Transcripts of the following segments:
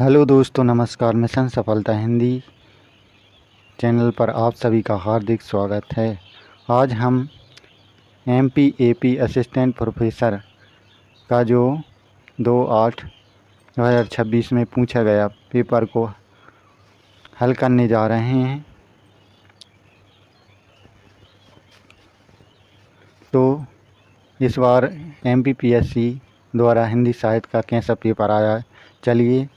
Hello दोस्तों, नमस्कार। Mission सफलता हिंदी चैनल पर आप सभी का हार्दिक स्वागत है। आज हम MPAP असिस्टेंट प्रोफेसर का जो 2/8/2026 में पूछा गया पेपर को हल करने जा रहे हैं। तो इस बार MPPSC द्वारा हिंदी साहित्य का कैसा पेपर आया है, चलिए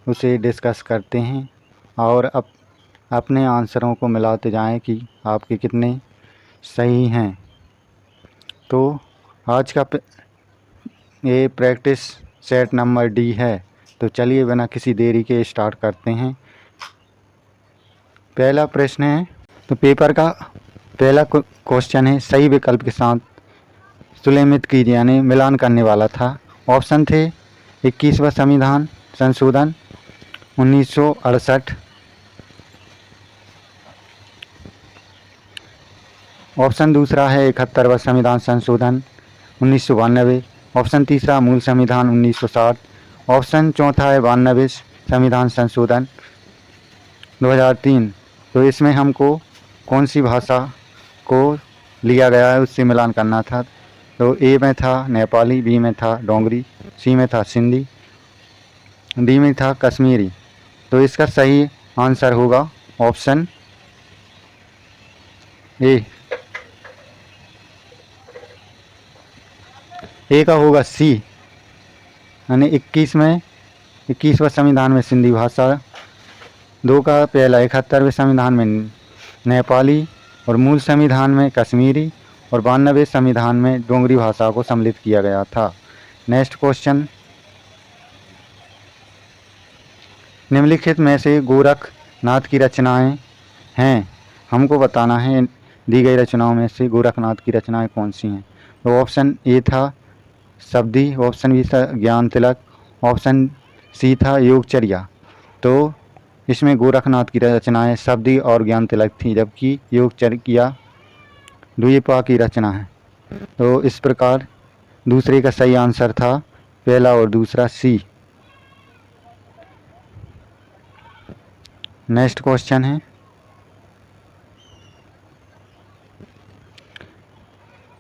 उसे डिस्कस करते हैं और अपने आंसरों को मिलाते जाएं कि आपके कितने सही हैं। तो आज का ये प्रैक्टिस सेट नंबर D है। तो चलिए बिना किसी देरी के स्टार्ट करते हैं। पहला प्रश्न है, तो पेपर का पहला क्वेश्चन है, सही विकल्प के साथ सुलेमित कीजिए, यानी मिलान करने वाला था। ऑप्शन थे 21वां संविधान संशोधन 1968, ऑप्शन दूसरा है 71वां संविधान संशोधन 1992, ऑप्शन तीसरा मूल संविधान 1960, ऑप्शन चौथा है 92 संविधान संशोधन 2003। तो इसमें हमको कौन सी भाषा को लिया गया है उससे मिलान करना था। तो ए में था नेपाली, बी में था डोगरी, सी में था सिंधी, डी में था कश्मीरी। तो इसका सही आंसर होगा ऑप्शन ए का होगा सी, यानी 21वां संविधान में सिंधी भाषा, 2 का पहला 71वें संविधान में नेपाली और मूल संविधान में कश्मीरी और 92वें संविधान में डोगरी भाषा को सम्मिलित किया गया था। नेक्स्ट क्वेश्चन, निम्नलिखित में से गोरखनाथ की रचनाएं हैं, हमको बताना है दी गई रचनाओं में से गोरखनाथ की रचनाएं कौन सी हैं। तो ऑप्शन ए था शबदी, ऑप्शन बी था ज्ञान तिलक, ऑप्शन सी था योगचर्या। तो इसमें गोरखनाथ की रचनाएं शबदी और ज्ञान तिलक थी, जबकि योगचर्या द्वीपा की रचना है। तो इस प्रकार दूसरे का सही आंसर था पहला और दूसरा सी। नेक्स्ट क्वेश्चन है,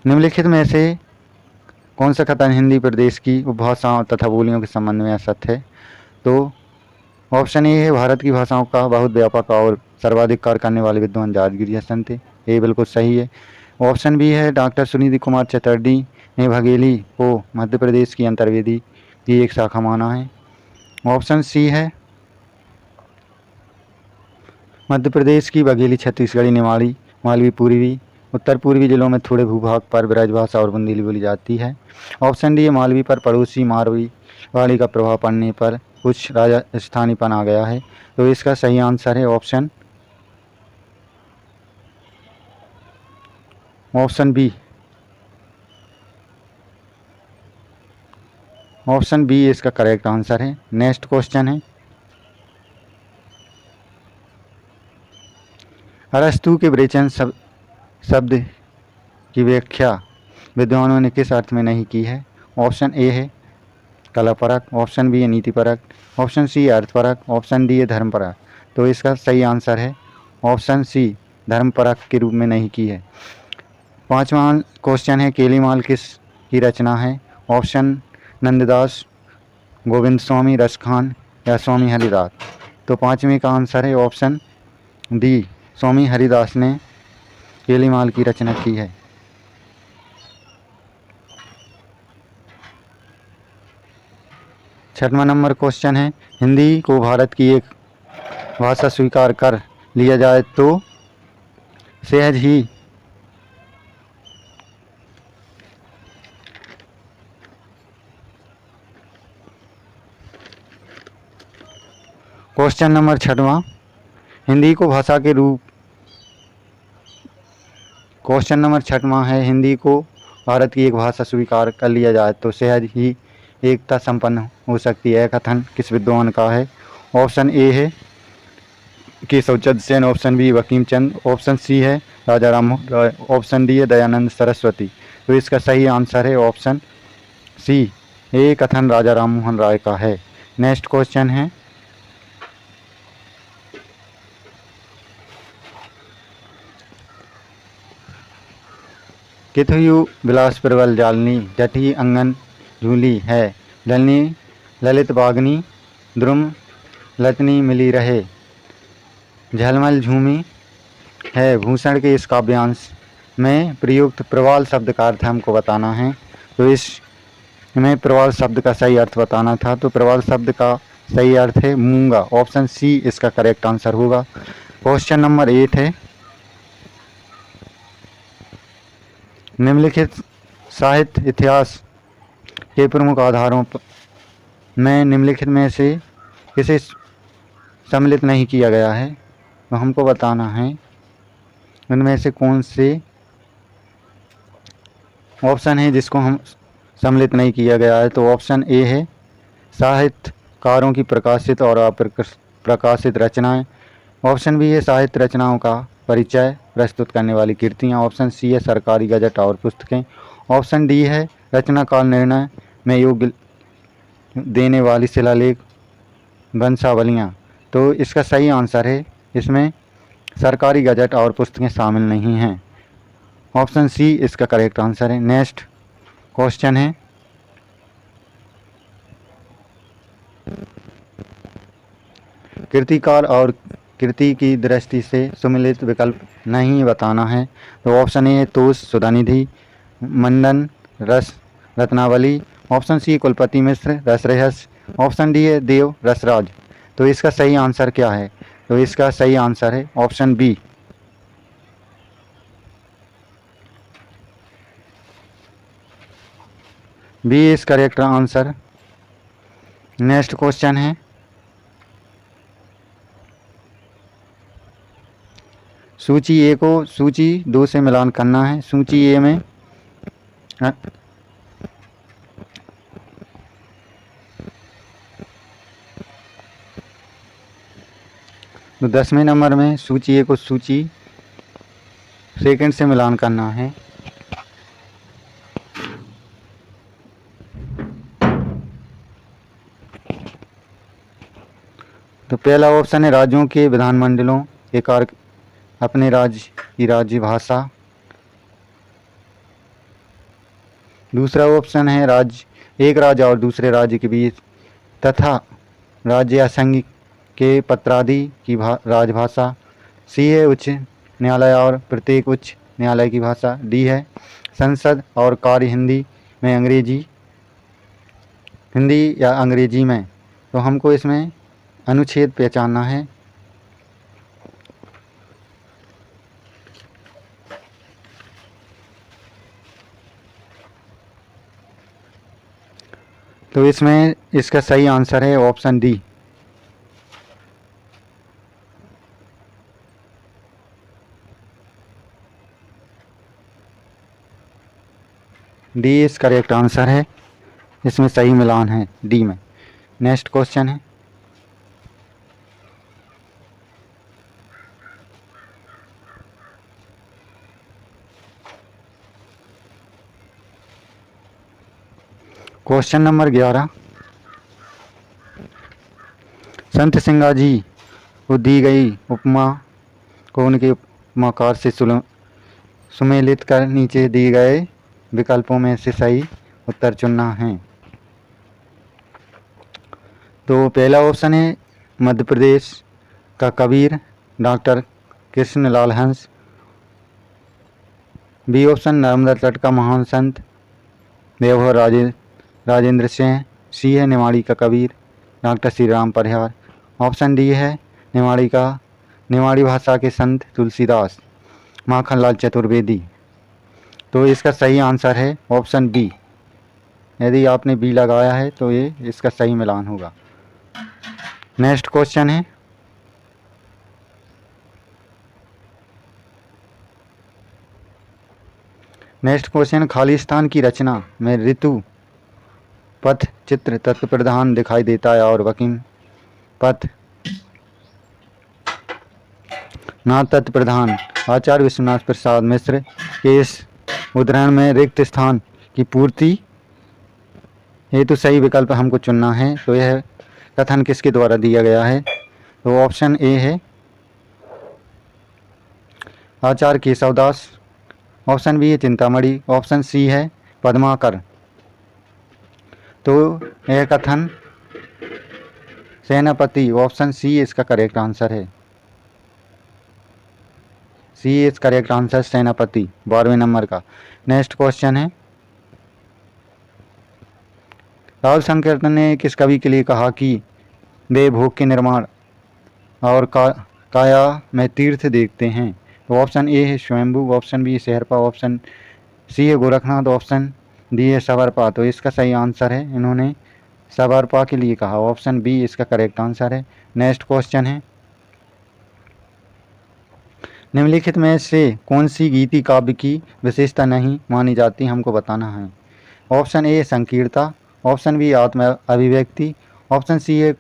निम्नलिखित में से कौन सा कथन हिंदी प्रदेश की उपभाषाओं तथा बोलियों के संबंध में असत्य है। तो ऑप्शन ए है भारत की भाषाओं का बहुत व्यापक और सर्वाधिक कार्य करने वाले विद्वान राजगिरी हसन थे, ये बिल्कुल सही है। ऑप्शन बी है डॉक्टर सुनीति कुमार चटर्जी ने बघेली को मध्य प्रदेश की अंतर्वेदी की एक शाखा माना है। ऑप्शन सी है मध्य प्रदेश की बघेली छत्तीसगढ़ी, निमाड़ी, मालवी पूर्वी, उत्तर पूर्वी जिलों में थोड़े भूभाग पर ब्रजभाषा और बुंदेली बोली जाती है। ऑप्शन डी है मालवी पर पड़ोसी मारवाड़ी का प्रभाव पड़ने पर कुछ राजस्थानीपन आ गया है। तो इसका सही आंसर है ऑप्शन बी। ऑप्शन बी इसका करेक्ट आंसर है। नेक्स्ट क्वेश्चन है, अरस्तु के विवेचन शब्द की व्याख्या विद्वानों ने किस अर्थ में नहीं की है। ऑप्शन ए है कलापरक, ऑप्शन बी है नीतिपरक, ऑप्शन सी है अर्थपरक, ऑप्शन डी है धर्मपरक। तो इसका सही आंसर है ऑप्शन सी, धर्मपरक के रूप में नहीं की है। 5वां क्वेश्चन है, केलीमाल किस की रचना है। ऑप्शन नंददास, गोविंद स्वामी रसखान या स्वामी हरिदास। तो 5वें का आंसर है ऑप्शन डी, स्वामी हरिदास ने केलीमाल की रचना की है। 6वां नंबर क्वेश्चन है, हिंदी को भारत की एक भाषा स्वीकार कर लिया जाए तो सहज ही क्वेश्चन नंबर 6वां, हिंदी को भाषा के रूप, क्वेश्चन नंबर 6वां है, हिंदी को भारत की एक भाषा स्वीकार कर लिया जाए तो सहज ही एकता संपन्न हो सकती है, कथन किस विद्वान का है। ऑप्शन ए है Keshav Chandra Sen, option B Bankim Chandra, option C है राजा राम राय, ऑप्शन डी है दयानंद सरस्वती। तो इसका सही आंसर है ऑप्शन सी, ये कथन राजा राम मोहन राय का है। नेक्स्ट क्वेश्चन है, किथयु विलास प्रबल जालनी जठी अंगन झूली है ललनी ललित बागनी द्रुम लतनी मिली रहे झलमल झूमी है। भूषण के इस काव्यांश में प्रयुक्त प्रवाल शब्द का अर्थ हमको बताना है। तो इसमें प्रवाल शब्द का सही अर्थ बताना था। तो प्रवाल शब्द का सही अर्थ है मूंगा। ऑप्शन सी इसका करेक्ट आंसर होगा। क्वेश्चन नंबर 8 है, निम्नलिखित साहित्य इतिहास के प्रमुख आधारों में निम्नलिखित में से किसे सम्मिलित नहीं किया गया है। तो हमको बताना है उनमें से कौन से ऑप्शन है जिसको हम सम्मिलित नहीं किया गया है। तो ऑप्शन ए है साहित्यकारों की प्रकाशित और अप्रकाशित रचनाएं। ऑप्शन बी है साहित्य रचनाओं का परिचय प्रस्तुत करने वाली कृतियाँ। ऑप्शन सी है सरकारी गजट और पुस्तकें। ऑप्शन डी है रचना काल निर्णय में योग्य देने वाली शिलालेख वंशावलियाँ। तो इसका सही आंसर है, इसमें सरकारी गजट और पुस्तकें शामिल नहीं हैं। ऑप्शन सी इसका करेक्ट आंसर है। नेक्स्ट क्वेश्चन है, कृतिकार और कृति की दृष्टि से सुमिलित विकल्प नहीं बताना है। तो ऑप्शन ए है तोष सुधानिधि मंडन रस रत्नावली। ऑप्शन सी कुलपति मिश्र रस रहस्य। ऑप्शन डी है देव रसराज। तो इसका सही आंसर क्या है। तो इसका सही आंसर है option B. B is correct answer. Next question है, सूची ए को सूची 2 से मिलान करना है। सूची ए में तो 10वें नंबर में सूची ए को सूची सेकंड से मिलान करना है। तो पहला ऑप्शन है राज्यों के विधानमंडलों के कार्य अपने राज्य की राज्य भाषा। दूसरा ऑप्शन है राज्य एक राज्य और दूसरे राज्य के बीच तथा राज्य या संघ के पत्रादि की राजभाषा। सी है उच्च न्यायालय और प्रत्येक उच्च न्यायालय की भाषा। डी है संसद और कार्य हिंदी में हिंदी या अंग्रेजी में। तो हमको इसमें अनुच्छेद पहचानना है। तो इसमें इसका सही आंसर है option D. D is correct answer है, इसमें सही मिलान है डी में। नेक्स्ट क्वेश्चन है, क्वेश्चन नंबर 11, संत सिंगा जी को दी गई उपमा को उनके उपमाकार से सुमेलित कर नीचे दिए गए विकल्पों में से सही उत्तर चुनना है। तो पहला ऑप्शन है मध्य प्रदेश का कबीर डॉक्टर कृष्णलाल हंस। बी ऑप्शन नर्मदा तट का महान संत देवघर राजेंद्र सिंह। सी है निमाड़ी का कबीर डॉक्टर श्री राम परिहार। ऑप्शन डी है निमाड़ी भाषा के संत तुलसीदास माखनलाल चतुर्वेदी। तो इसका सही आंसर है ऑप्शन बी। यदि आपने बी लगाया है तो ये इसका सही मिलान होगा। नेक्स्ट क्वेश्चन है, खालिस्तान की रचना में ऋतु पथ चित्र तत्व प्रधान दिखाई देता है और वकीम पथ ना तत्व प्रधान। आचार्य विश्वनाथ प्रसाद मिश्र के इस उद्धरण में रिक्त स्थान की पूर्ति हेतु सही विकल्प हमको चुनना है। तो यह कथन किसके द्वारा दिया गया है। तो ऑप्शन ए है आचार्य केशवदास। ऑप्शन बी है चिंतामणि, ऑप्शन सी है पद्माकर। तो यह कथन सेनापति, ऑप्शन सी इसका करेक्ट आंसर है। सी इज करेक्ट आंसर, सेनापति 12वें नंबर का। नेक्स्ट क्वेश्चन है, राहुल संकीर्तन ने किस कवि के लिए कहा कि वे भोग के निर्माण और काया में तीर्थ देखते हैं? तो ऑप्शन ए है Swayambhu, option B Sherpa, option C है गोरखनाथ, ऑप्शन डी है सवरपा। तो इसका सही आंसर है, इन्होंने सवरपा के लिए कहा, ऑप्शन बी इसका करेक्ट आंसर है। नेक्स्ट क्वेश्चन है, निम्नलिखित में से कौन सी गीति काव्य की विशेषता नहीं मानी जाती, हमको बताना है। ऑप्शन ए संकीर्णता, ऑप्शन बी आत्म अभिव्यक्ति, ऑप्शन सी है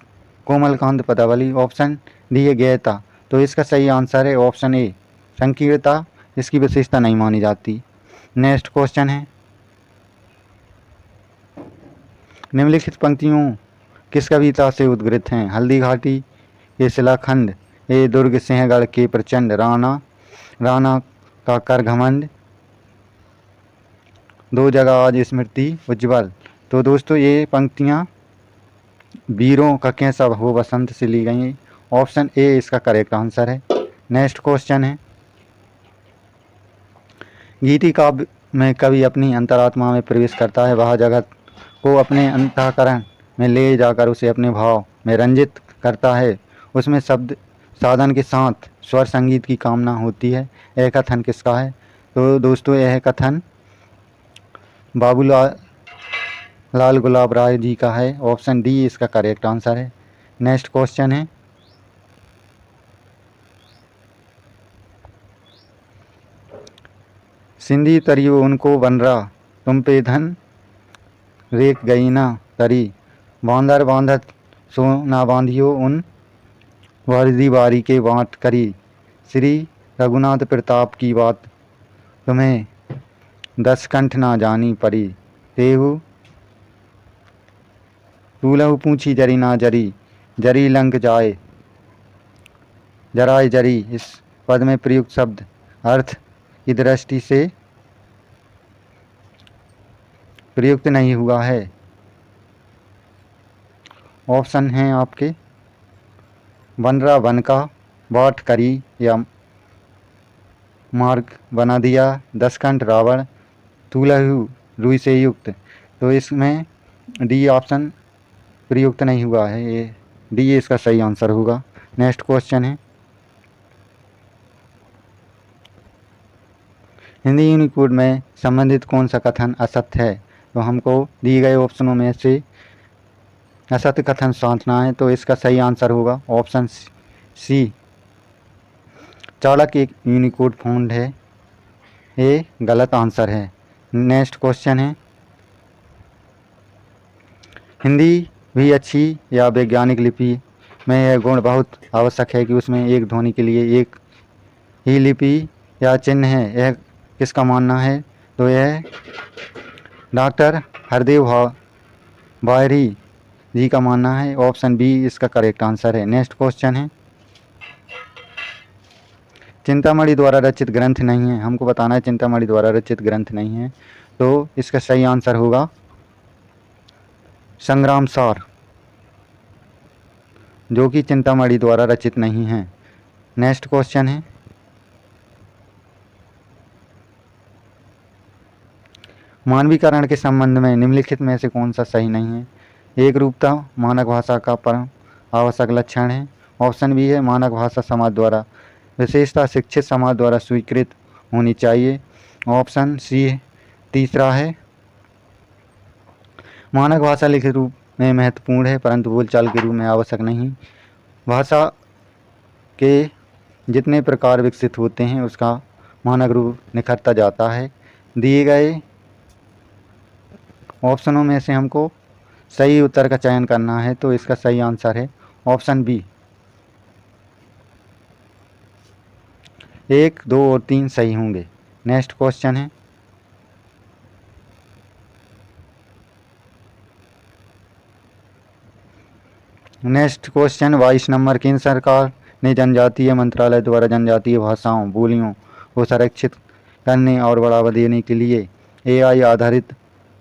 कोमलकांत पदावली, ऑप्शन डी है गेयता। तो इसका सही आंसर है ऑप्शन ए संकीर्णता, इसकी विशेषता नहीं मानी जाती। नेक्स्ट क्वेश्चन है, निम्नलिखित पंक्तियों किस कविता से उद्गृत हैं? हल्दी घाटी के शिलाखंड, ए दुर्ग सिंहगढ़ के प्रचंड, राणा का कर घमंड, दो जगह आज स्मृति उज्ज्वल। तो दोस्तों ये पंक्तियाँ वीरों का कैसा हो बसंत से ली गई, ऑप्शन ए इसका करेक्ट आंसर है। नेक्स्ट क्वेश्चन है, गीति काव्य में कवि अपनी अंतरात्मा में प्रवेश करता है, वह जगत को अपने अंतःकरण में ले जाकर उसे अपने भाव में रंजित करता है, उसमें शब्द साधन के साथ स्वर संगीत की कामना होती है। यह कथन किसका है? तो दोस्तों यह कथन बाबूलाल गुलाब राय जी का है, ऑप्शन डी इसका करेक्ट आंसर है। नेक्स्ट क्वेश्चन है, सिंधी तरियो उनको बनरा, तुम पे धन रेख गई ना तरी, बांधर बांधत सो ना बांधियो उन वर्दी बारी के बाँट करी, श्री रघुनाथ प्रताप की बात तुम्हें दस कंठ ना जानी परी, तेहु तूलहु पूछी जरी ना जरी, जरी लंक जाए जराए जरी। इस पद में प्रयुक्त शब्द अर्थ की दृष्टि से प्रयुक्त नहीं हुआ है। ऑप्शन हैं आपके, बनरा बनका, बाट करी या मार्ग बना दिया, दसकंठ रावण, तूलहु रुई से युक्त। तो इसमें डी ऑप्शन प्रयुक्त नहीं हुआ है, ये डी इसका सही आंसर होगा। नेक्स्ट क्वेश्चन है, हिंदी यूनिकोड में संबंधित कौन सा कथन असत्य है? तो हमको दिए गए ऑप्शनों में से असत्य कथन साधना है, तो इसका सही आंसर होगा ऑप्शन सी, चाणक्य एक यूनिकोड फॉन्ट है, ये गलत आंसर है। नेक्स्ट क्वेश्चन है, हिंदी भी अच्छी या वैज्ञानिक लिपि में यह गुण बहुत आवश्यक है कि उसमें एक ध्वनि के लिए एक ही लिपि या चिन्ह है, यह किसका मानना है? तो यह डॉक्टर हरदेव बायरी जी का मानना है, ऑप्शन बी इसका करेक्ट आंसर है। नेक्स्ट क्वेश्चन है, चिंतामणि द्वारा रचित ग्रंथ नहीं है, हमको बताना है चिंतामणि द्वारा रचित ग्रंथ नहीं है, तो इसका सही आंसर होगा संग्राम सार, जो कि चिंतामणि द्वारा रचित नहीं है। नेक्स्ट क्वेश्चन है, मानवीकरण के संबंध में निम्नलिखित में से कौन सा सही नहीं है? एक रूपता मानक भाषा का परम आवश्यक लक्षण है, ऑप्शन बी है मानक भाषा समाज द्वारा विशेषता शिक्षित समाज द्वारा स्वीकृत होनी चाहिए, ऑप्शन सी तीसरा है मानक भाषा लिखित रूप में महत्वपूर्ण है परंतु बोलचाल के रूप में आवश्यक नहीं। भाषा के जितने प्रकार विकसित होते हैं उसका मानक रूप निखरता जाता है। दिए गए ऑप्शनों में से हमको सही उत्तर का चयन करना है, तो इसका सही आंसर है ऑप्शन बी, 1, 2 और 3 सही होंगे। नेक्स्ट क्वेश्चन है, नेक्स्ट क्वेश्चन 22 नंबर, केंद्र सरकार ने जनजातीय मंत्रालय द्वारा जनजातीय भाषाओं बोलियों को संरक्षित करने और बढ़ावा देने के लिए AI आधारित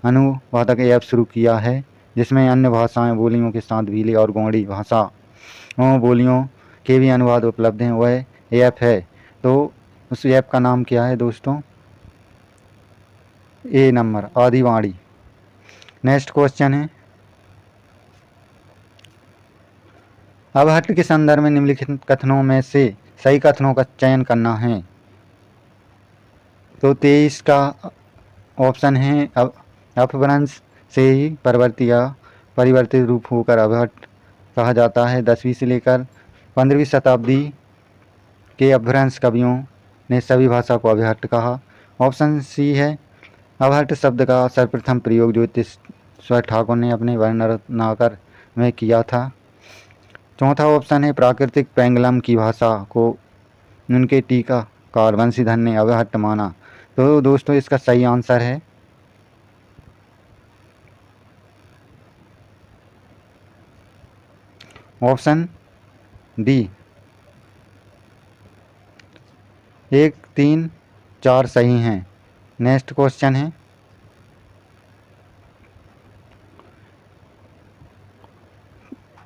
अनुवादक ऐप शुरू किया है, जिसमें अन्य भाषाएं बोलियों के साथ भीली और गौड़ी भाषाओं बोलियों के भी अनुवाद उपलब्ध हैं। वह ऐप है, तो उस ऐप का नाम क्या है दोस्तों? नंबर आदिवाणी। नेक्स्ट क्वेश्चन है, अबहट्ट के संदर्भ में निम्नलिखित कथनों में से सही कथनों का चयन करना है। तो 23 का ऑप्शन है, अपभ्रंश से ही परिवर्तित रूप होकर अबहट्ट कहा जाता है। 10वीं से लेकर 15वीं शताब्दी के अपभ्रंश कवियों ने सभी भाषा को अबहट्ट कहा। ऑप्शन सी है, अबहट्ट शब्द का सर्वप्रथम प्रयोग ज्योतिश्वर ठाकुर ने अपने वर्णनाकर में किया था। चौथा ऑप्शन है, प्राकृतिक पेंगलम की भाषा को उनके टीकाकार बंशीधर ने अबहट्ट माना। तो दोस्तों इसका सही आंसर है ऑप्शन डी। 1, 3, 4 सही हैं। नेक्स्ट क्वेश्चन है,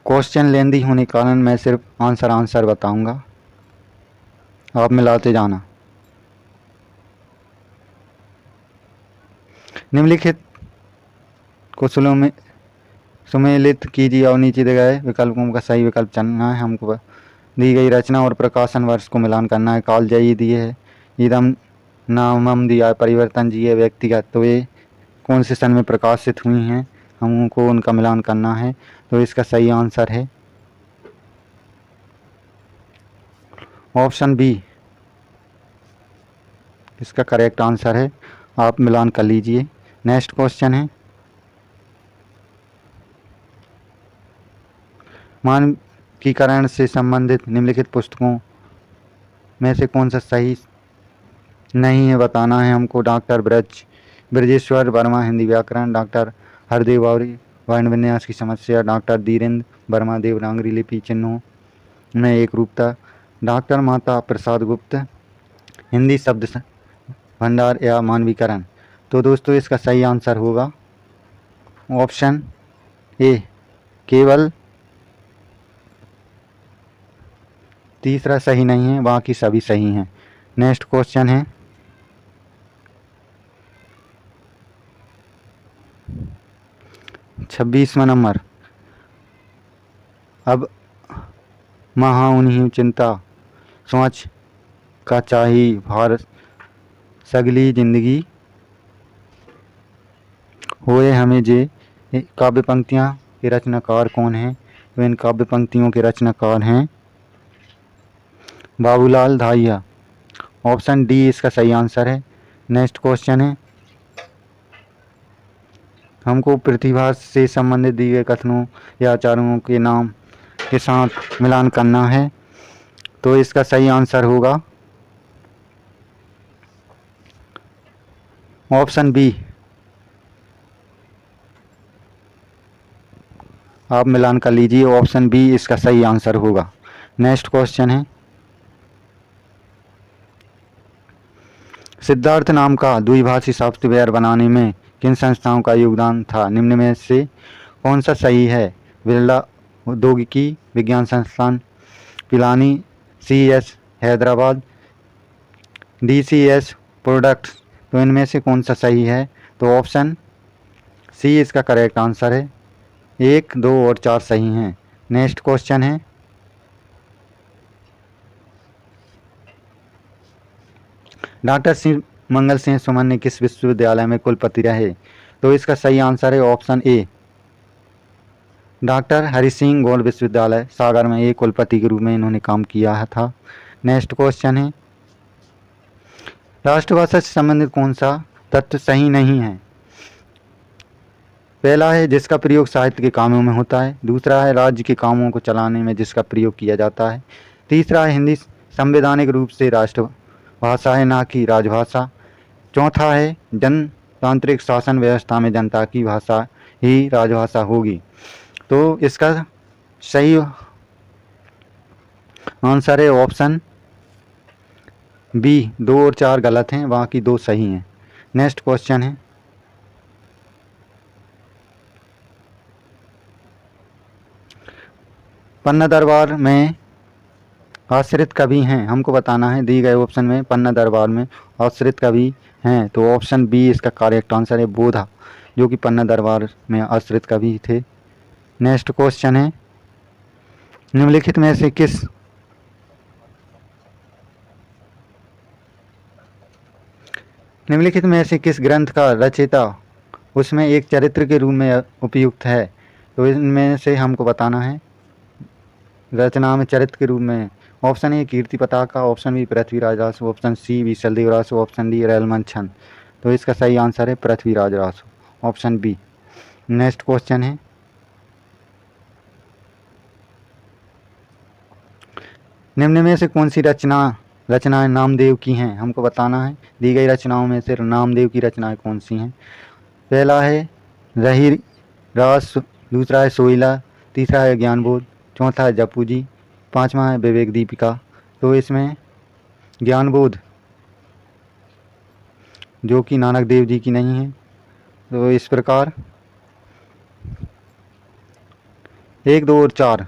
क्वेश्चन लेंदी होने के कारण मैं सिर्फ आंसर बताऊंगा, आप मिलाते जाना। निम्नलिखित को सुमेलित कीजिए और नीचे दिए गए विकल्पों का सही विकल्प चुनना है। हमको दी गई रचना और प्रकाशन वर्ष को मिलान करना है। कालजयी दिए है, इदम नामम दिया है, परिवर्तन जी है, व्यक्तिगत, तो ये कौन से सन में प्रकाशित हुई हैं, हमको उनका मिलान करना है। तो इसका सही आंसर है ऑप्शन बी, इसका करेक्ट आंसर है। आप मिलान कर लीजिए। नेक्स्ट क्वेश्चन है, मानकीकरण से संबंधित निम्नलिखित पुस्तकों में से कौन सा सही नहीं है बताना है हमको। डॉक्टर ब्रजेश्वर वर्मा हिंदी व्याकरण, डॉक्टर हरदेव गौरी वर्ण विन्यास की समस्या, डॉक्टर धीरेन्द्र वर्मा देवनागरी लिपि चिन्हों में एक रूपता, डॉक्टर माता प्रसाद गुप्त हिंदी शब्द भंडार या मानवीकरण। तो दोस्तों इसका सही आंसर होगा ऑप्शन ए, केवल तीसरा सही नहीं है, बाकी सभी सही हैं। नेक्स्ट क्वेश्चन है, छब्बीसवां नंबर, अब महा उन्हीं चिंता सोच का चाही भारत सगली जिंदगी होए हमें जे काव्य पंक्तियाँ के रचनाकार कौन हैं? तो इन काव्य पंक्तियों के रचनाकार हैं बाबूलाल धाइया। ऑप्शन डी इसका सही आंसर है। नेक्स्ट क्वेश्चन है, हमको प्रतिभा से संबंधित दिए गए कथनों या आचार्यों के नाम के साथ मिलान करना है। तो इसका सही आंसर होगा ऑप्शन बी। आप मिलान कर लीजिए, ऑप्शन बी इसका सही आंसर होगा। नेक्स्ट क्वेश्चन है, सिद्धार्थ नाम का द्विभाषी सॉफ्टवेयर बनाने में किन संस्थाओं का योगदान था? निम्न में से कौन सा सही है? बिरला औद्योगिकी विज्ञान संस्थान, Pilani CS Hyderabad, DCS products. तो इनमें से कौन सा सही है? तो ऑप्शन सी इसका करेक्ट आंसर है। 1, 2 और 4 सही हैं। नेक्स्ट क्वेश्चन है, डॉक्टर सिंह मंगल सिंह सुमन ने किस विश्वविद्यालय में कुलपति रहे? तो इसका सही आंसर है option A, doctor Hari Singh Gour विश्वविद्यालय सागर में एक कुलपति के रूप में इन्होंने काम किया था। नेक्स्ट क्वेश्चन है, राष्ट्रभाषा से संबंधित कौन सा तत्व सही नहीं है? पहला है जिसका प्रयोग साहित्य के कामों में होता है, दूसरा है राज्य के कामों को चलाने में जिसका प्रयोग किया जाता है, तीसरा है हिंदी संवैधानिक रूप से राष्ट्रभाषा है ना कि राजभाषा, चौथा है जनतांत्रिक शासन व्यवस्था में जनता की भाषा ही राजभाषा होगी। तो इसका सही आंसर है ऑप्शन बी 2 और 4 गलत हैं, बाकी 2 सही हैं। नेक्स्ट क्वेश्चन है, पन्ना दरबार में आश्रित कवि हैं, हमको बताना है। दी गए ऑप्शन में पन्ना दरबार में आश्रित कवि हैं, तो ऑप्शन बी इसका करेक्ट आंसर है, बोधा, जो कि पन्ना दरबार में आश्रित कवि थे। नेक्स्ट क्वेश्चन है, निम्नलिखित में से किस ग्रंथ का रचयिता उसमें एक चरित्र के रूप में उपयुक्त है? तो इनमें से हमको बताना है रचना में चरित्र के रूप में। Option A Kirti Pataka, option B Prithviraj Raso, option C Vishaldev Raso, option D रैलमन छंद। तो इसका सही आंसर है Prithviraj Raso, option B. Next question है, निम्न में से कौन सी रचनाएं नामदेव की हैं? हमको बताना है। दी गई रचनाओं में से नामदेव की रचनाएं कौन सी हैं? पहला है रही रास, दूसरा है सोइला, तीसरा है ज्ञानबोध, चौथा है जपू जी, पांचवा है विवेक दीपिका। तो इसमें ज्ञानबोध, जो कि नानक देव जी की नहीं है, तो इस प्रकार 1, 2 और 4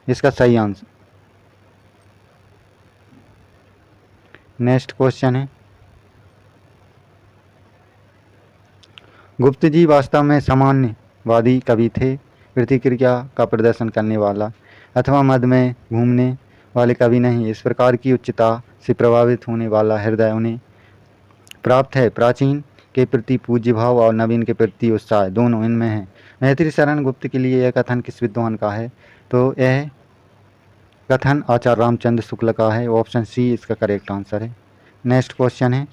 इसका सही आंसर। नेक्स्ट क्वेश्चन है, गुप्त जी वास्तव में सामान्यवादी कवि थे, प्रतिक्रिया का प्रदर्शन करने वाला अथवा मद में घूमने वाले कवि नहीं। इस प्रकार की उच्चता से प्रभावित होने वाला हृदय उन्हें प्राप्त है। प्राचीन के प्रति पूज्य भाव और नवीन के प्रति उत्साह दोनों इनमें है। मैत्री शरण गुप्त के लिए यह कथन किस विद्वान का है? तो यह कथन आचार्य रामचंद्र शुक्ल का है, ऑप्शन सी इसका करेक्ट आंसर है। नेक्स्ट क्वेश्चन है,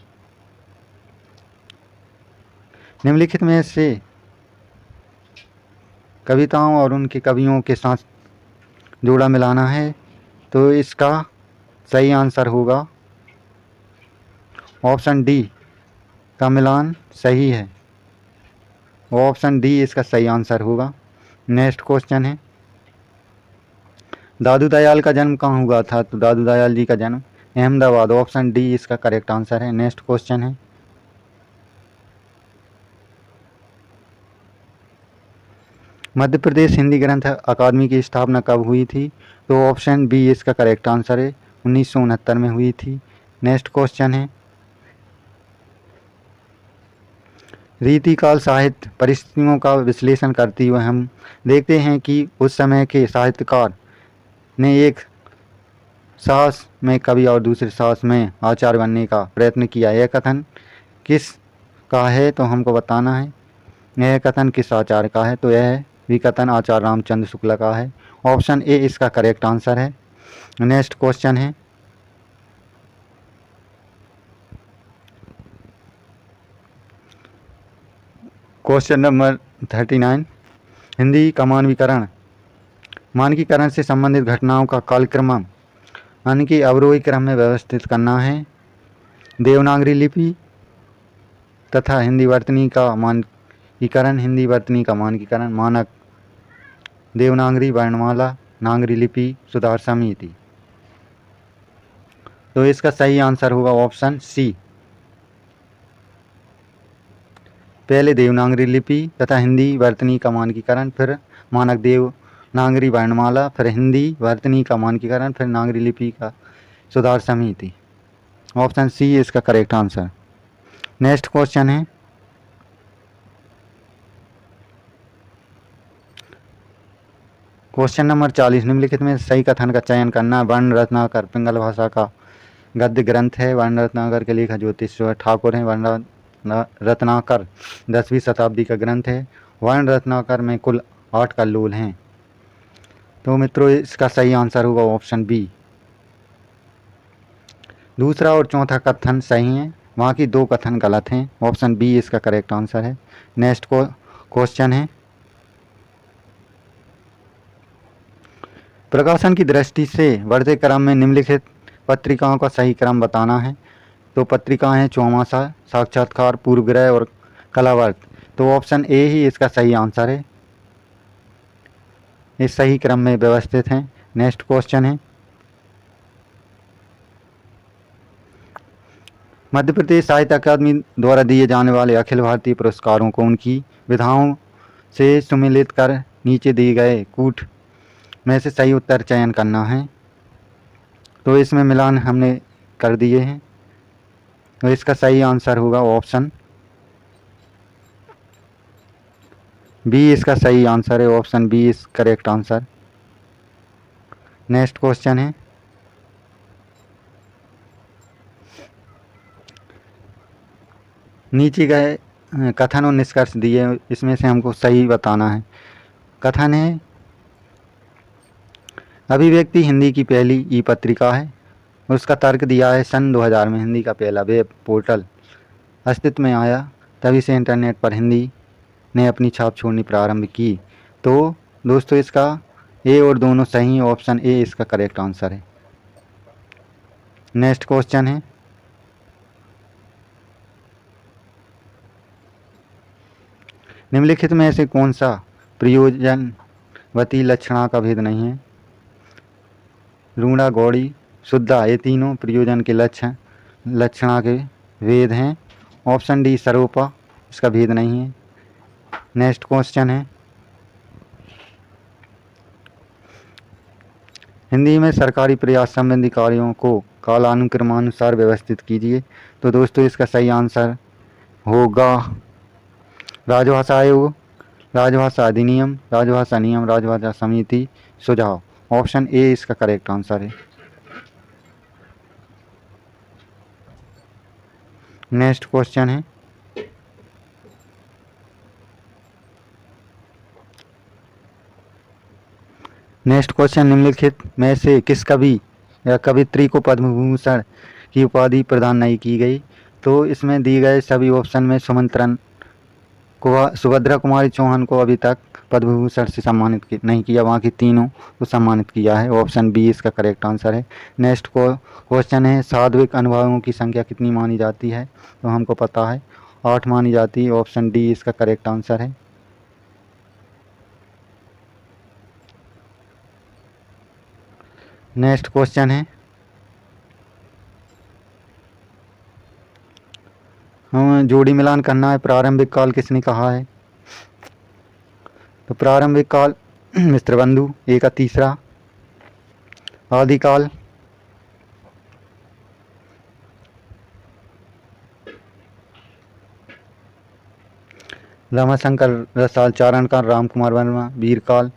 निम्नलिखित में से कविताओं और उनके कवियों के साथ जोड़ा मिलाना है, तो इसका सही आंसर होगा ऑप्शन डी का मिलान सही है, ऑप्शन डी इसका सही आंसर होगा। नेक्स्ट क्वेश्चन है, दादू दयाल का जन्म कहाँ हुआ था? तो दादू दयाल जी का जन्म अहमदाबाद, ऑप्शन डी इसका करेक्ट आंसर है। नेक्स्ट क्वेश्चन है, मध्य प्रदेश हिंदी ग्रंथ अकादमी की स्थापना कब हुई थी? तो ऑप्शन बी इसका करेक्ट आंसर है, 1969 में हुई थी। नेक्स्ट क्वेश्चन है, रीतिकाल साहित्य परिस्थितियों का विश्लेषण करते हुए हम देखते हैं कि उस समय के साहित्यकार ने एक साहस में कवि और दूसरे साहस में आचार्य बनने का प्रयत्न किया। यह कथन किस का है? तो हमको बताना है यह कथन किस आचार्य का है? तो यह भी कथन आचार्य रामचंद्र शुक्ल का है, ऑप्शन ए इसका करेक्ट आंसर है। नेक्स्ट क्वेश्चन है, क्वेश्चन नंबर 39, हिंदी का मानकीकरण से संबंधित घटनाओं का कालक्रम यानी कि अवरोही क्रम में व्यवस्थित करना है। देवनागरी लिपि तथा हिंदी वर्तनी का मानकीकरण, मानक देवनागरी वर्णमाला, नागरी लिपि सुधार समिति। तो इसका सही आंसर होगा ऑप्शन सी, पहले देवनागरी लिपि तथा हिंदी वर्तनी का मानकीकरण, फिर मानक देवनागरी वर्णमाला, फिर हिंदी वर्तनी का मानकीकरण, फिर नागरी लिपि का सुधार समिति। ऑप्शन सी इसका करेक्ट आंसर। नेक्स्ट क्वेश्चन है, क्वेश्चन नंबर 40, निम्नलिखित में सही कथन का चयन करना। वर्ण रत्नाकर पिंगल भाषा का गद्य ग्रंथ है। वर्ण रत्नाकर के लेखक ज्योतिष ठाकुर हैं। वर्ण रत्नाकर 10वीं शताब्दी का ग्रंथ है। वर्ण रत्नाकर में कुल 8 कल्लोल हैं। तो मित्रों इसका सही आंसर होगा ऑप्शन बी। दूसरा और चौथा कथन सही है, वहाँ की 2 कथन गलत हैं, ऑप्शन बी इसका करेक्ट आंसर है। नेक्स्ट क्वेश्चन है, प्रकाशन की दृष्टि से बढ़ते क्रम में निम्नलिखित पत्रिकाओं का सही क्रम बताना है। तो पत्रिकाएं हैं चौमासा, साक्षात्कार, पूर्वग्रह और कलावर्त। तो ऑप्शन ए ही इसका सही आंसर है, इस सही क्रम में व्यवस्थित हैं। नेक्स्ट क्वेश्चन है, मध्य प्रदेश साहित्य अकादमी द्वारा दिए जाने वाले अखिल भारतीय पुरस्कारों को उनकी विधाओं से सम्मिलित कर नीचे दिए गए कूट में से सही उत्तर चयन करना है। तो इसमें मिलान हमने कर दिए हैं। तो इसका सही आंसर होगा ऑप्शन बी। इसका सही आंसर है option B is correct answer. Next question है, नीचे गए कथन और निष्कर्ष दिए, इसमें से हमको सही बताना है। कथन है, अभिव्यक्ति हिंदी की पहली ई पत्रिका है। उसका तर्क दिया है सन 2000 में हिंदी का पहला वेब पोर्टल अस्तित्व में आया, तभी से इंटरनेट पर हिंदी ने अपनी छाप छोड़नी प्रारंभ की। तो दोस्तों इसका ए और दोनों सही, ऑप्शन ए इसका करेक्ट आंसर है। नेक्स्ट क्वेश्चन है, निम्नलिखित में से कौन सा प्रयोजनवती लक्षणा का भेद नहीं है? रूढ़ा, गौड़ी, शुद्धा, ये तीनों प्रयोजन के लक्षणा के भेद हैं। ऑप्शन डी सरोपा, इसका भेद नहीं है। नेक्स्ट क्वेश्चन है, हिंदी में सरकारी प्रयास संबंधी कार्यों को कालानुक्रमानुसार व्यवस्थित कीजिए। तो दोस्तों इसका सही आंसर होगा राजभाषा आयोग, राजभाषा अधिनियम, राजभाषा नियम, राजभाषा समिति सुझाव। ऑप्शन ए इसका करेक्ट आंसर है। नेक्स्ट क्वेश्चन है, नेक्स्ट क्वेश्चन, निम्नलिखित में से किस कवि या कवित्री को पद्म भूषण की उपाधि प्रदान नहीं की गई? तो इसमें दिए गए सभी ऑप्शन में सुभद्रा कुमारी चौहान को अभी तक पद्म भूषण से सम्मानित नहीं किया, बाकी तीनों को सम्मानित किया है। ऑप्शन बी इसका करेक्ट आंसर है। नेक्स्ट क्वेश्चन है, सात्विक अनुभावों की संख्या कितनी मानी जाती है? तो हमको पता है 8 मानी जाती है। ऑप्शन डी इसका करेक्ट आंसर है। नेक्स्ट क्वेश्चन है, हम जोड़ी मिलान करना है। प्रारंभिक काल किसने कहा है? तो प्रारंभिक काल मित्रबंधु ए का तीसरा, आदिकाल रमाशंकर रसाल, चारणकाल रामकुमार वर्मा, वीरकाल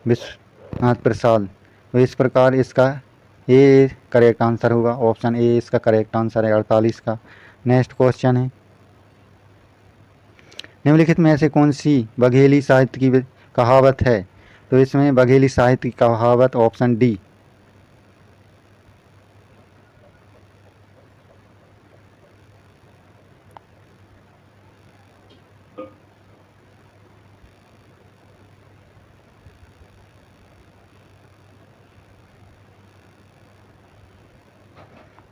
विश्वनाथ प्रसाद। तो इस प्रकार इसका ए करेक्ट आंसर होगा। ऑप्शन ए इसका करेक्ट आंसर है 48 का। नेक्स्ट क्वेश्चन है, निम्नलिखित में से कौन सी बघेली साहित्य की कहावत है? तो इसमें बघेली साहित्य की कहावत ऑप्शन डी।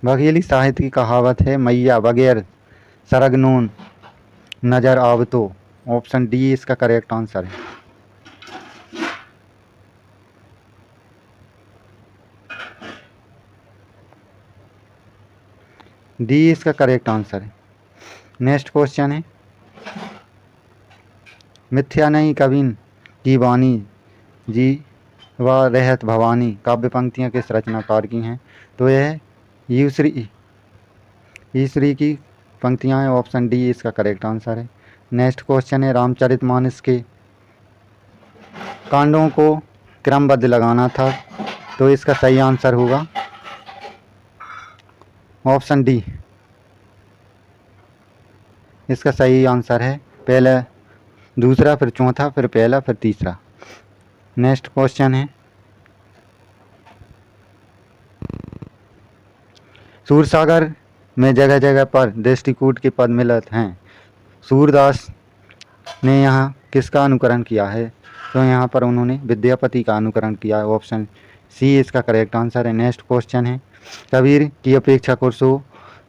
बघेली साहित्य की कहावत है, मैया बगैर सरगनून नजर आव तो। ऑप्शन डी इसका करेक्ट आंसर है। डी इसका करेक्ट आंसर है। नेक्स्ट क्वेश्चन है, मिथ्या नहीं कविन की वाणी जी व रहत भवानी काव्य पंक्तियाँ किस रचनाकार की हैं? तो यह ईश्वरी की पंक्तियाँ हैं। ऑप्शन डी इसका करेक्ट आंसर है। नेक्स्ट क्वेश्चन है, रामचरितमानस के कांडों को क्रमबद्ध लगाना था। तो इसका सही आंसर होगा ऑप्शन डी। इसका सही आंसर है पहला, दूसरा, फिर चौथा, फिर पहला, फिर तीसरा। नेक्स्ट क्वेश्चन है, सूरसागर में जगह जगह पर दृष्टिकूट के पद मिलत हैं। सूरदास ने यहाँ किसका अनुकरण किया है? तो यहाँ पर उन्होंने विद्यापति का अनुकरण किया है। ऑप्शन सी इसका करेक्ट आंसर है। नेक्स्ट क्वेश्चन है, कबीर की अपेक्षा कुरसो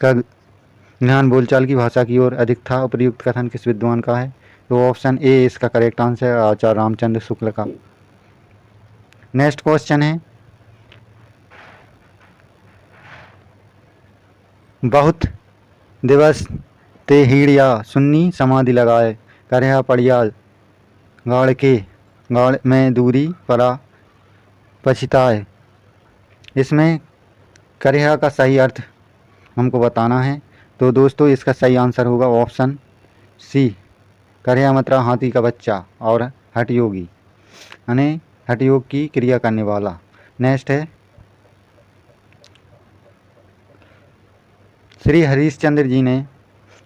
का ध्यान बोलचाल की भाषा की ओर अधिक था। उपयुक्त कथन किस विद्वान का है? तो ऑप्शन ए इसका करेक्ट आंसर है, आचार्य रामचंद्र शुक्ल का। नेक्स्ट क्वेश्चन है, बहुत दिवस ते हीड़िया सुन्नी समाधि लगाए, करहा पड़िया गाड़ के गाड़ में दूरी पड़ा पछताए। इसमें करहा का सही अर्थ हमको बताना है। तो दोस्तों इसका सही आंसर होगा ऑप्शन सी, करहा मतलब हाथी का बच्चा और हठयोगी यानी हठयोग की क्रिया करने वाला। नेक्स्ट है, श्री हरिश्चंद्र जी ने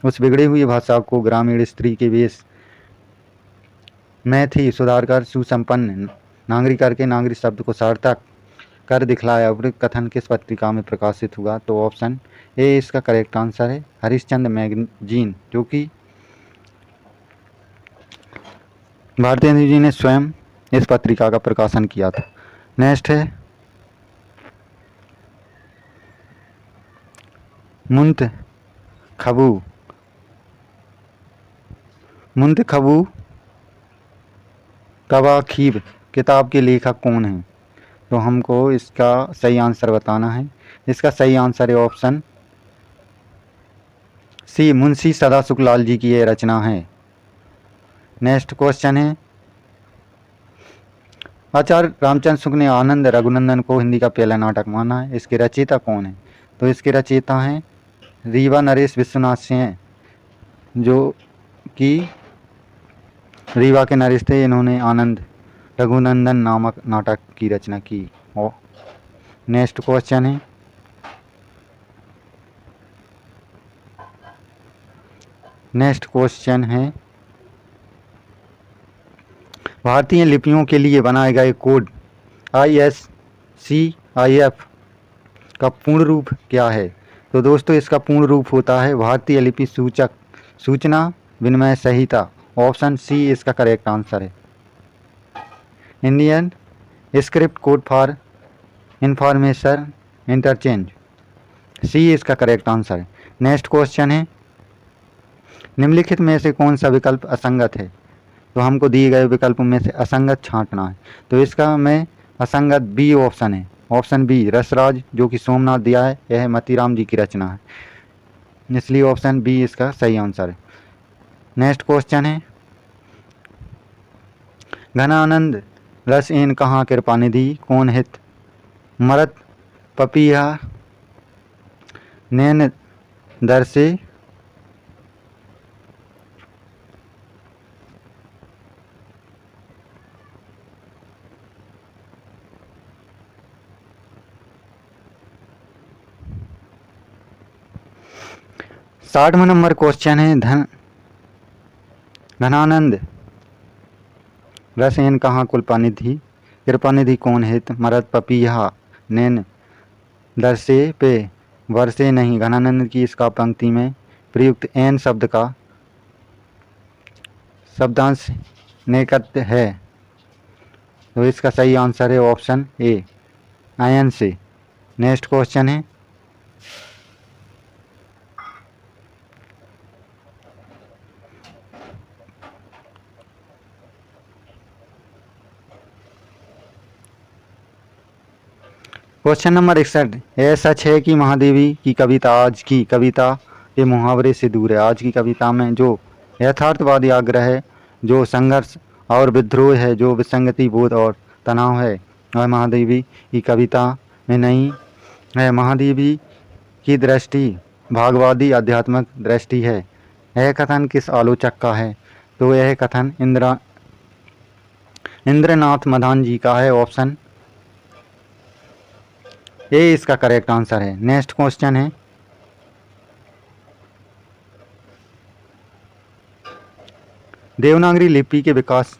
उस बिगड़ी हुई भाषा को ग्रामीण स्त्री के वेश में थी सुधार कर सुसंपन्न नागरिक करके नागरिक शब्द को सार्थक कर दिखलाया। उपयुक्त कथन किस पत्रिका में प्रकाशित हुआ? तो ऑप्शन ए इसका करेक्ट आंसर है, हरिश्चंद्र मैगजीन, जो कि भारती गांधी जी ने स्वयं इस पत्रिका का प्रकाशन किया था। नेक्स्ट है, मुंतखबू तवाखीब किताब के लेखक कौन हैं? तो हमको इसका सही आंसर बताना है। इसका सही आंसर है ऑप्शन सी, मुंशी सदासुखलाल जी की ये रचना है। नेक्स्ट क्वेश्चन है, आचार्य रामचंद्र शुक्ल ने आनंद रघुनंदन को हिंदी का पहला नाटक माना है। इसके रचयिता कौन है? तो इसके रचयिता हैं रीवा नरेश विश्वनाथ सिंह, जो कि रीवा के नरेश थे। इन्होंने आनंद रघुनंदन नामक नाटक की रचना की। और नेक्स्ट क्वेश्चन है, भारतीय लिपियों के लिए बनाए गए कोड ISCIF का पूर्ण रूप क्या है? तो दोस्तों इसका पूर्ण रूप होता है भारतीय लिपि सूचक सूचना विनिमय संहिता। ऑप्शन सी इसका करेक्ट आंसर है, Indian script code for information interchange. C इसका करेक्ट आंसर है। नेक्स्ट क्वेश्चन है, निम्नलिखित में से कौन सा विकल्प असंगत है? तो हमको दिए गए विकल्पों में से असंगत छांटना है। तो इसका में असंगत बी ऑप्शन है, ऑप्शन बी रसराज, जो कि सोमनाथ दिया है, यह मतीराम जी की रचना है, इसलिए ऑप्शन बी इसका सही आंसर है। नेक्स्ट क्वेश्चन है, घनानंद रस एन कहाँ कृपा निधि कौन हित मरत पपिया नैन दर से। साठवां नंबर क्वेश्चन है, घनानंद रसेन कहाँ कुलपानिधि कृपानिधि कौन हित मरद पपीहा नैन दरसे पे वर्षे नहीं। घनानंद की इसका पंक्ति में प्रयुक्त एन शब्द का शब्दांश नेकत्य है। तो इसका सही आंसर है ऑप्शन ए, आयन से। नेक्स्ट क्वेश्चन है, क्वेश्चन नंबर 61, यह सच है कि महादेवी की कविता आज की कविता के मुहावरे से दूर है? आज की कविता में जो यथार्थवादी आग्रह है, जो संघर्ष और विद्रोह है, जो विसंगति बोध और तनाव है, वह महादेवी की कविता में नहीं है। महादेवी की दृष्टि भागवादी आध्यात्मिक दृष्टि है। यह कथन किस आलोचक का है? तो यह कथन इंद्रनाथ मधान जी का है। ऑप्शन ए इसका करेक्ट आंसर है। नेक्स्ट क्वेश्चन है, देवनागरी लिपि के विकास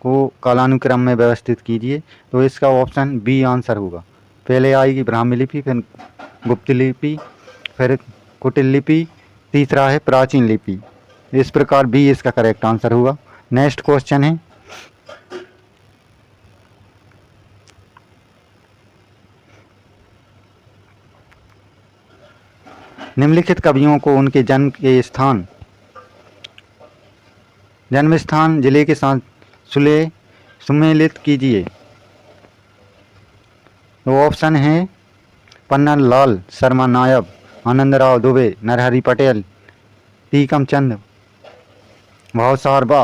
को कालानुक्रम में व्यवस्थित कीजिए। तो इसका ऑप्शन बी आंसर होगा। पहले आएगी ब्राह्मी लिपि, फिर गुप्त लिपि, फिर कुटिल लिपि, तीसरा है प्राचीन लिपि। इस प्रकार बी इसका करेक्ट आंसर होगा। नेक्स्ट क्वेश्चन है, निम्नलिखित कवियों को उनके जन्म स्थान जिले के साथ सुमेलित कीजिए। तो ऑप्शन है पन्ना लाल शर्मा नायब, आनंदराव दुबे, नरहरि पटेल, टीकम चंद भावसारबा।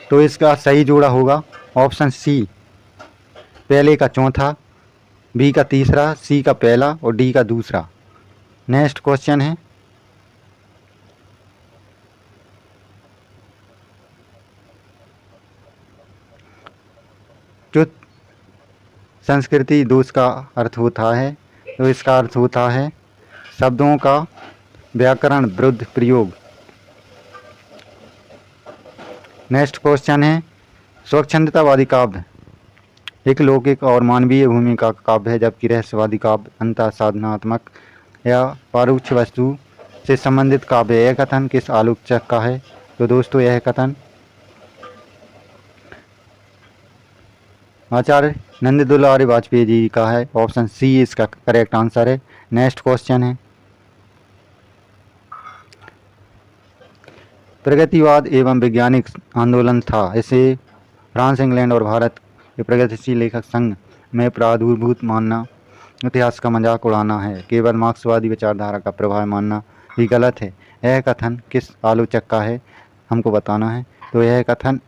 तो इसका सही जोड़ा होगा ऑप्शन सी, पहले का चौथा, बी का तीसरा, सी का पहला और डी का दूसरा। नेक्स्ट क्वेश्चन है, च्युत संस्कृति दोष का अर्थ होता है, तो इसका अर्थ होता है शब्दों का व्याकरण विरुद्ध प्रयोग। नेक्स्ट क्वेश्चन है, स्वच्छंदतावादी काव्य एक लौकिक और मानवीय भूमिका का काव्य है, जबकि रहस्यवादी काव्य अंतः साधनात्मक या परोक्ष वस्तु से संबंधित काव्य। यह कथन किस आलोचक का है? तो दोस्तों यह कथन आचार्य नंद दुलारी वाजपेयी जी का है। ऑप्शन सी इसका करेक्ट आंसर है। नेक्स्ट क्वेश्चन है, प्रगतिवाद एवं वैज्ञानिक आंदोलन था, इसे फ्रांस, इंग्लैंड और भारत के प्रगतिशील लेखक संघ में प्रादुर्भूत मानना इतिहास का मजाक उड़ाना है। केवल मार्क्सवादी विचारधारा का प्रभाव मानना भी गलत है। यह कथन किस आलोचक का है हमको बताना है। तो यह कथन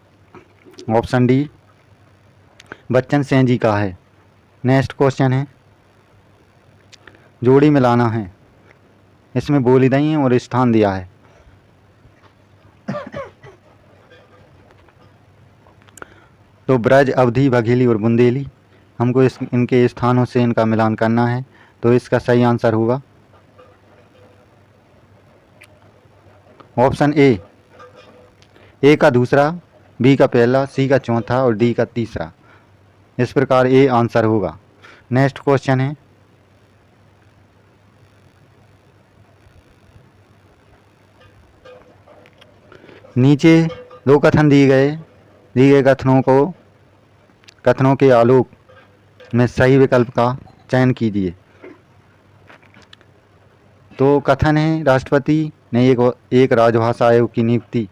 ऑप्शन डी बच्चन सिंह जी का है। नेक्स्ट क्वेश्चन है, जोड़ी मिलाना है, इसमें बोली नहीं है और स्थान दिया है। तो ब्रज, अवधी, बघेली और बुंदेली, हमको इनके स्थानों से इनका मिलान करना है। तो इसका सही आंसर होगा ऑप्शन ए का दूसरा, बी का पहला, सी का चौथा और डी का तीसरा। इस प्रकार ए आंसर होगा। नेक्स्ट क्वेश्चन है, नीचे दो कथन दिए गए कथनों के आलोक में सही विकल्प का चयन कीजिए। तो कथन है, राष्ट्रपति ने एक राजभाषा आयोग की नियुक्ति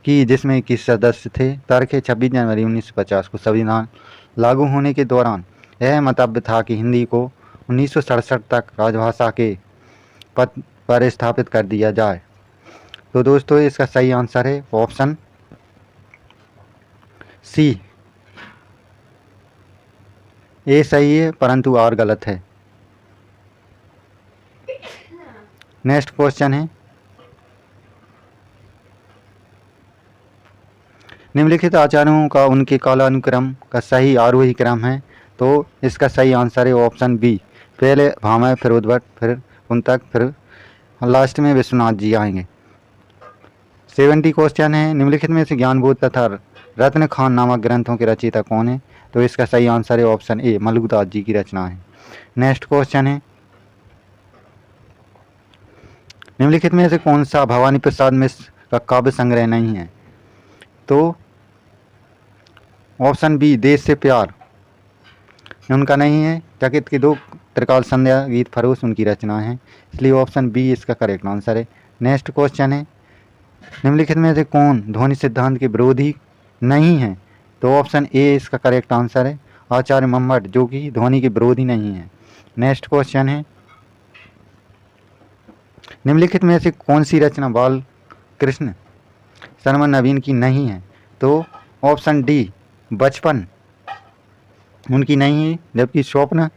की जिसमें 21 सदस्य थे। तारीख 26 जनवरी 1950 को संविधान लागू होने के दौरान यह मंतव्य था कि हिंदी को 1967 तक राजभाषा के पद पर स्थापित कर दिया जाए। तो दोस्तों इसका सही आंसर है ऑप्शन सी, ए सही है परंतु आर गलत है। नेक्स्ट क्वेश्चन है, निम्नलिखित आचार्यों का उनके कालानुक्रम का सही आरोही क्रम है। तो इसका सही आंसर है ऑप्शन बी, पहले भामह, फिर उद्भट, फिर कुंतक, फिर लास्ट में विश्वनाथ जी आएंगे। 70 क्वेश्चन है, निम्नलिखित में से ज्ञानबोध तथा रत्न खान नामक ग्रंथों के रचयिता कौन है? तो इसका सही आंसर है ऑप्शन ए, मलुकदास जी की रचना है। नेक्स्ट क्वेश्चन है, निम्नलिखित में से कौन सा भवानी प्रसाद मिश्र का काव्य संग्रह नहीं है? तो ऑप्शन बी, देश से प्यार, उनका नहीं है। चकित की दो त्रिकाल संध्या, गीत फरोश उनकी रचना है, इसलिए ऑप्शन बी इसका करेक्ट आंसर है। नेक्स्ट क्वेश्चन है, निम्नलिखित में से कौन ध्वनि सिद्धांत के विरोधी नहीं है? तो ऑप्शन ए इसका करेक्ट आंसर है, आचार्य मम्मट, जो कि ध्वनि के विरोधी नहीं है। नेक्स्ट क्वेश्चन है, निम्नलिखित में से कौन सी रचना बाल कृष्ण शर्मा नवीन की नहीं है? तो ऑप्शन डी, बचपन उनकी नहीं है, जबकि स्वप्न,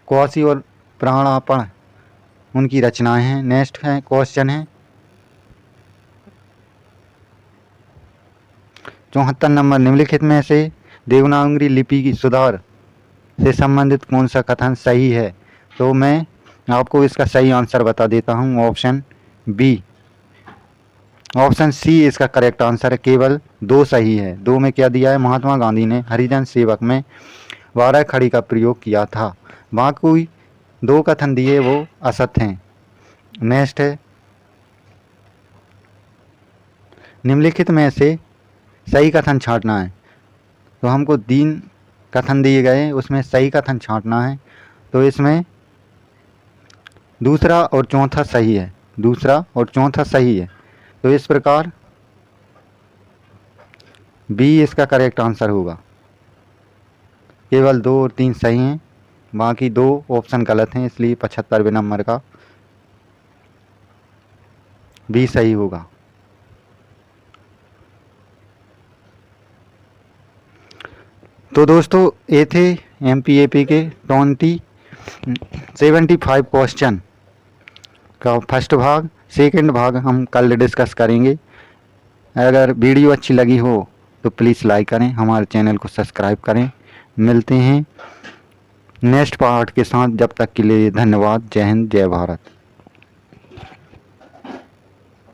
कौशी और प्राणापण उनकी रचनाएं हैं। नेक्स्ट है क्वेश्चन है 74 नंबर, निम्नलिखित में से देवनागरी लिपि की सुधार से संबंधित कौन सा कथन सही है? तो मैं आपको इसका सही आंसर बता देता हूं, ऑप्शन बी, ऑप्शन सी इसका करेक्ट आंसर है। केवल दो सही है। दो में क्या दिया है? महात्मा गांधी ने हरिजन सेवक में 12 खड़ी का प्रयोग किया था, बाकी दो कथन दिए वो असत्य हैं। नेक्स्ट है, निम्नलिखित में से सही कथन छांटना है। तो हमको 3 कथन दिए गए, उसमें सही कथन छांटना है। तो इसमें दूसरा और चौथा सही है, दूसरा और चौथा सही है। तो इस प्रकार बी इसका करेक्ट आंसर होगा। केवल 2 और 3 सही हैं, बाकी 2 ऑप्शन गलत हैं, इसलिए 75वें नंबर का बी सही होगा। तो दोस्तों ये थे MPAP के 75 क्वेश्चन का फर्स्ट भाग। सेकंड भाग हम कल डिस्कस करेंगे। अगर वीडियो अच्छी लगी हो तो प्लीज़ लाइक करें, हमारे चैनल को सब्सक्राइब करें। मिलते हैं नेक्स्ट पार्ट के साथ, जब तक के लिए धन्यवाद। जय हिंद, जय भारत।